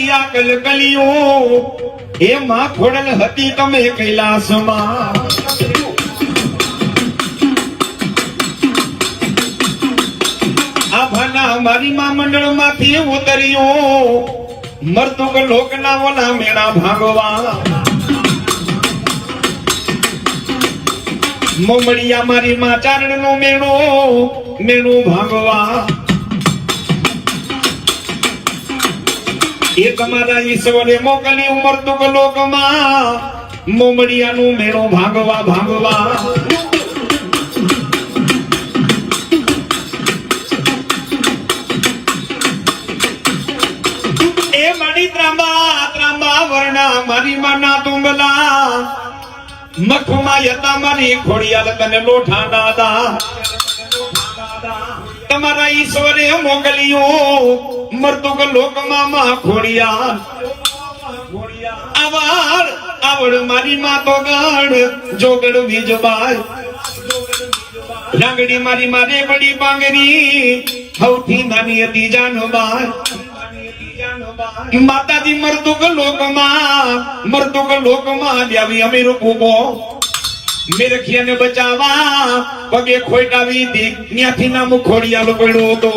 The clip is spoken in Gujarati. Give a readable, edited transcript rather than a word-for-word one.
આ કલકલીઓ એ માં ખોડલ હતી તમે કૈલાસમાં આ ભાના મારી માં મંડળ માંથી ઉતર્યો મરતુક લોકના ઓલા મેળા ભાગવા મોમડિયા મારી માં ચારણ નો મેળો ભાગવા એ તમારા ઈશ્વરે મોકલી મરતુક લોકમાં મોમડિયા નું મેળો ભાગવા એ મારી ત્રાંબા વર્ણા મારી માના તુંગલા મખમાં યતા મારી ખોડિયાલ તને લોઠા દાદા તમારા ઈશ્વરે મોકલ્યો મરતુક લોકમાં માં ખોડિયાલ આવડ મારી માં તો ગણ જોગડ બીજબાઈ લાગડી મારી મારે બડી પાંગરી સૌથી નાની હતી જાનબાઈ માતાજી મરતુક લોકમાં દેવી અમીર ઉભો મેરખિયાને બચાવવા પગે ખોટાવી દી ત્યાંથી નામ ખોડિયાલ પડ્યો હતો